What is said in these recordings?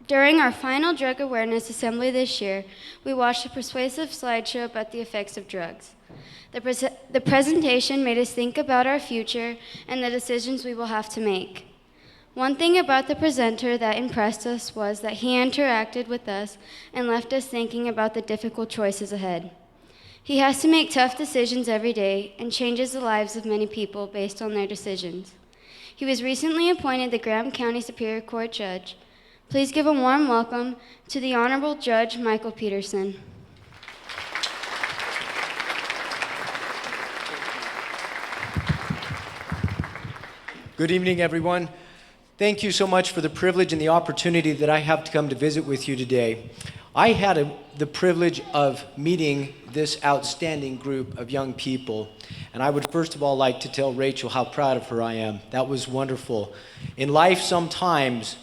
During our final drug awareness assembly this year, we watched a persuasive slideshow about the effects of drugs. The presentation made us think about our future and the decisions we will have to make. One thing about the presenter that impressed us was that he interacted with us and left us thinking about the difficult choices ahead. He has to make tough decisions every day and changes the lives of many people based on their decisions. He was recently appointed the Graham County Superior Court Judge. Please give a warm welcome to the Honorable Judge Michael Petersen. Good evening, everyone. Thank you so much for the privilege and the opportunity that I have to come to visit with you today. I had the privilege of meeting this outstanding group of young people, and I would first of all like to tell Rachel how proud of her I am. That was wonderful. In life, sometimes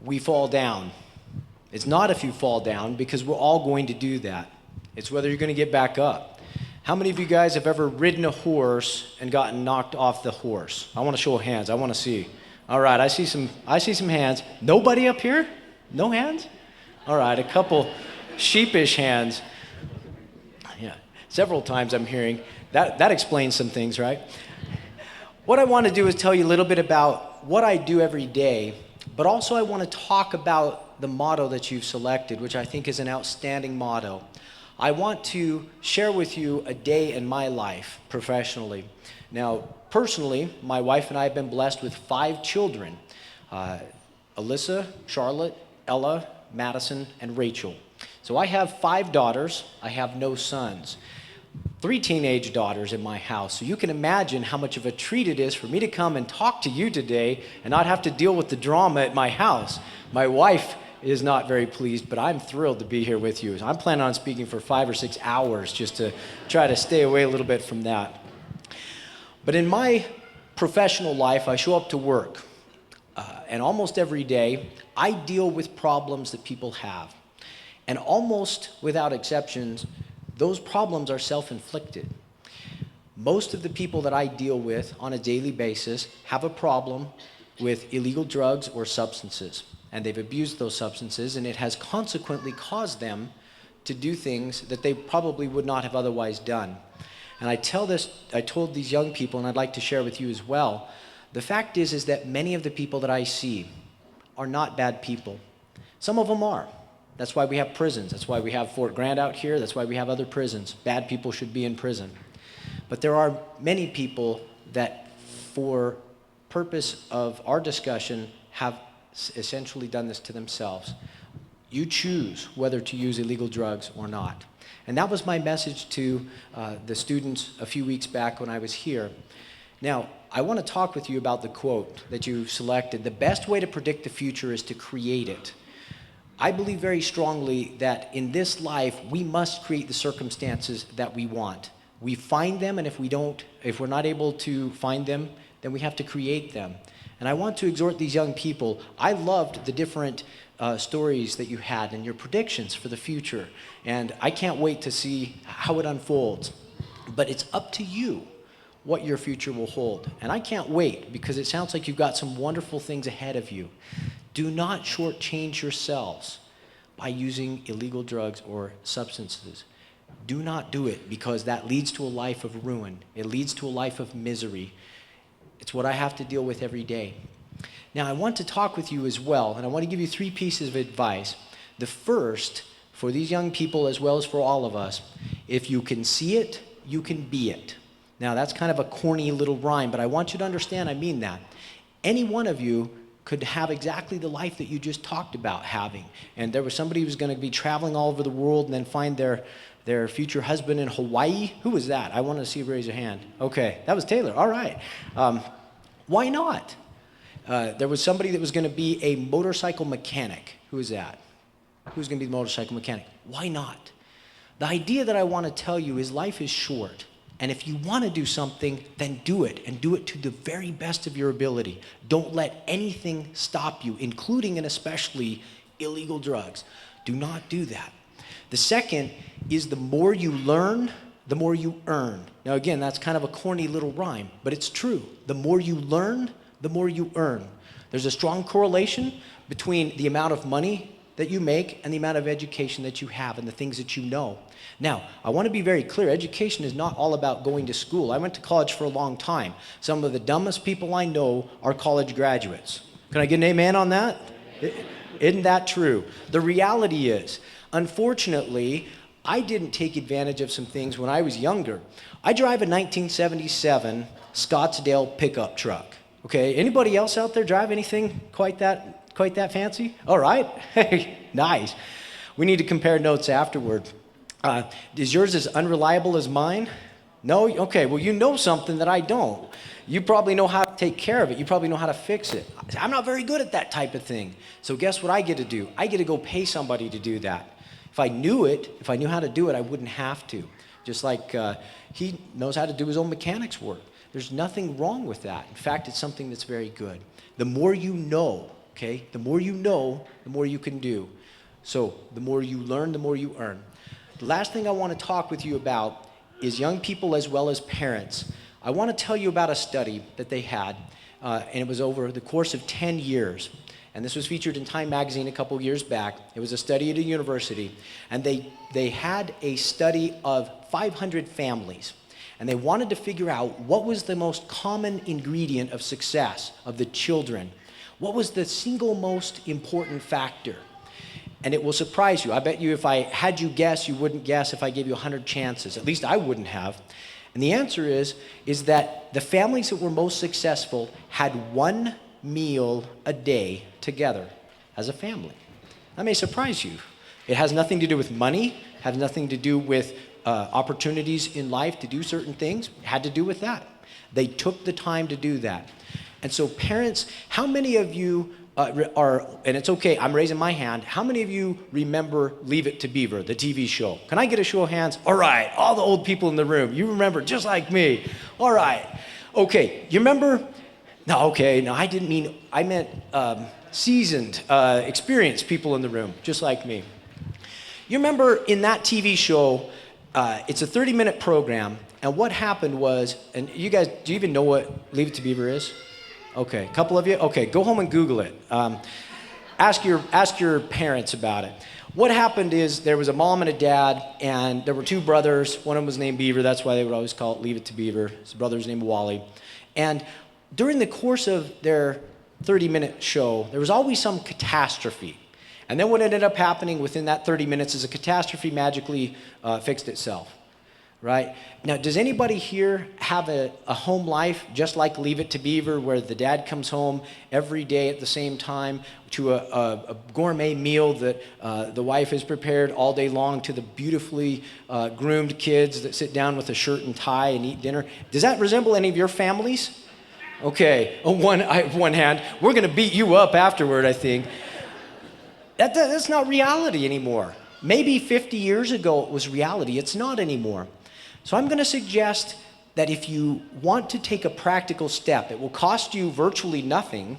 we fall down. It's not if you fall down, because we're all going to do that. It's whether you're going to get back up. How many of you guys have ever ridden a horse and gotten knocked off the horse? I want to show of hands. I want to see. All right, I see some hands. Nobody up here? No hands? All right, a couple sheepish hands. Yeah, several times I'm hearing. That explains some things, right? What I want to do is tell you a little bit about what I do every day, but also I want to talk about the motto that you've selected, which I think is an outstanding motto. I want to share with you a day in my life professionally. Now, personally, my wife and I have been blessed with 5 children. Alyssa, Charlotte, Ella, Madison, and Rachel. So I have 5 daughters. I have no sons. 3 teenage daughters in my house. So you can imagine how much of a treat it is for me to come and talk to you today and not have to deal with the drama at my house. My wife is not very pleased, but I'm thrilled to be here with you. I'm planning on speaking for 5 or 6 hours just to try to stay away a little bit from that. But in my professional life, I show up to work, and almost every day, I deal with problems that people have. And almost without exceptions, those problems are self-inflicted. Most of the people that I deal with on a daily basis have a problem with illegal drugs or substances, and they've abused those substances, and it has consequently caused them to do things that they probably would not have otherwise done. And I told these young people, and I'd like to share with you as well, the fact is that many of the people that I see are not bad people. Some of them are. That's why we have prisons. That's why we have Fort Grant out here. That's why we have other prisons. Bad people should be in prison. But there are many people that, for purpose of our discussion, have essentially done this to themselves. You choose whether to use illegal drugs or not. And that was my message to the students a few weeks back when I was here. Now, I want to talk with you about the quote that you selected. The best way to predict the future is to create it. I believe very strongly that in this life, we must create the circumstances that we want. We find them, and if we're not able to find them, then we have to create them. And I want to exhort these young people. I loved the different stories that you had and your predictions for the future. And I can't wait to see how it unfolds. But it's up to you what your future will hold. And I can't wait, because it sounds like you've got some wonderful things ahead of you. Do not shortchange yourselves by using illegal drugs or substances. Do not do it, because that leads to a life of ruin. It leads to a life of misery. It's what I have to deal with every day. Now, I want to talk with you as well, and I want to give you 3 pieces of advice. The first, for these young people as well as for all of us, if you can see it, you can be it. Now, that's kind of a corny little rhyme, but I want you to understand I mean that. Any one of you could have exactly the life that you just talked about having. And there was somebody who was going to be traveling all over the world and then find their future husband in Hawaii. Who was that? I want to see you raise your hand. Okay, that was Taylor. All right. Why not? There was somebody that was going to be a motorcycle mechanic. Who is that? Who's going to be the motorcycle mechanic? Why not? The idea that I want to tell you is life is short. And if you want to do something, then do it, and do it to the very best of your ability. Don't let anything stop you, including and especially illegal drugs. Do not do that. The second is the more you learn, the more you earn. Now again, that's kind of a corny little rhyme, but it's true. The more you learn, the more you earn. There's a strong correlation between the amount of money that you make and the amount of education that you have and the things that you know. Now, I want to be very clear. Education is not all about going to school. I went to college for a long time. Some of the dumbest people I know are college graduates. Can I get an amen on that? Isn't that true? The reality is, unfortunately, I didn't take advantage of some things when I was younger. I drive a 1977 Scottsdale pickup truck. Okay, anybody else out there drive anything quite that fancy? All right, hey, nice. We need to compare notes afterward. Is yours as unreliable as mine? No? Okay, well, you know something that I don't. You probably know how to take care of it. You probably know how to fix it. I'm not very good at that type of thing. So guess what I get to do? I get to go pay somebody to do that. If I knew how to do it, I wouldn't have to. Just like he knows how to do his own mechanics work. There's nothing wrong with that. In fact, it's something that's very good. The more you know, okay, the more you know, the more you can do. So the more you learn, the more you earn. The last thing I want to talk with you about is young people as well as parents. I want to tell you about a study that they had, and it was over the course of 10 years. And this was featured in Time magazine a couple years back. It was a study at a university, and they had a study of 500 families. And they wanted to figure out what was the most common ingredient of success of the children. What was the single most important factor? And it will surprise you. I bet you if I had you guess, you wouldn't guess if I gave you 100 chances. At least I wouldn't have. And the answer is that the families that were most successful had one meal a day together as a family. That may surprise you. It has nothing to do with money, has nothing to do with opportunities in life to do certain things. It had to do with that. They took the time to do that. And so parents, how many of you are, and it's okay, I'm raising my hand, how many of you remember Leave It to Beaver, the TV show? Can I get a show of hands? All right, all the old people in the room, you remember just like me. All right, okay, you remember? No, okay, no, I meant seasoned, experienced people in the room, just like me. You remember in that TV show, it's a 30-minute program, and what happened was, and you guys, do you even know what Leave It to Beaver is? Okay, a couple of you? Okay, go home and Google it. Ask your parents about it. What happened is there was a mom and a dad, and there were two brothers. One of them was named Beaver. That's why they would always call it Leave It to Beaver. His brother's named Wally. And during the course of their 30-minute show, there was always some catastrophe. And then what ended up happening within that 30 minutes is a catastrophe magically fixed itself. Right? Now, does anybody here have a home life just like Leave It to Beaver, where the dad comes home every day at the same time to a gourmet meal that the wife has prepared all day long, to the beautifully groomed kids that sit down with a shirt and tie and eat dinner? Does that resemble any of your families? Okay, I have one hand. We're going to beat you up afterward, I think. That's not reality anymore. Maybe 50 years ago it was reality. It's not anymore. So I'm going to suggest that if you want to take a practical step, it will cost you virtually nothing,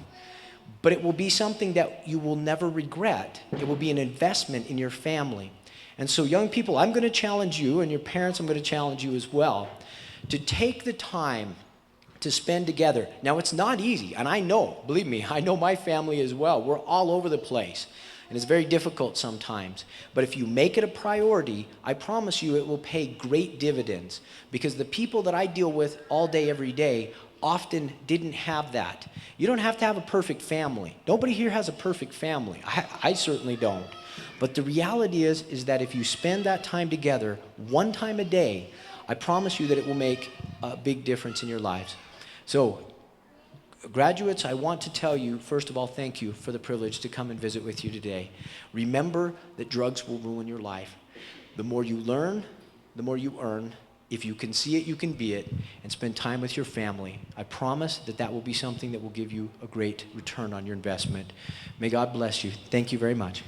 but it will be something that you will never regret. It will be an investment in your family. And so young people, I'm going to challenge you, and your parents, I'm going to challenge you as well, to take the time to spend together. Now, it's not easy, and I know, believe me, I know my family as well. We're all over the place. And it's very difficult sometimes. But if you make it a priority, I promise you it will pay great dividends. Because the people that I deal with all day, every day, often didn't have that. You don't have to have a perfect family. Nobody here has a perfect family. I certainly don't. But the reality is that if you spend that time together, one time a day, I promise you that it will make a big difference in your lives. So, graduates, I want to tell you, first of all, thank you for the privilege to come and visit with you today. Remember that drugs will ruin your life. The more you learn, the more you earn. If you can see it, you can be it, and spend time with your family. I promise that will be something that will give you a great return on your investment. May God bless you. Thank you very much.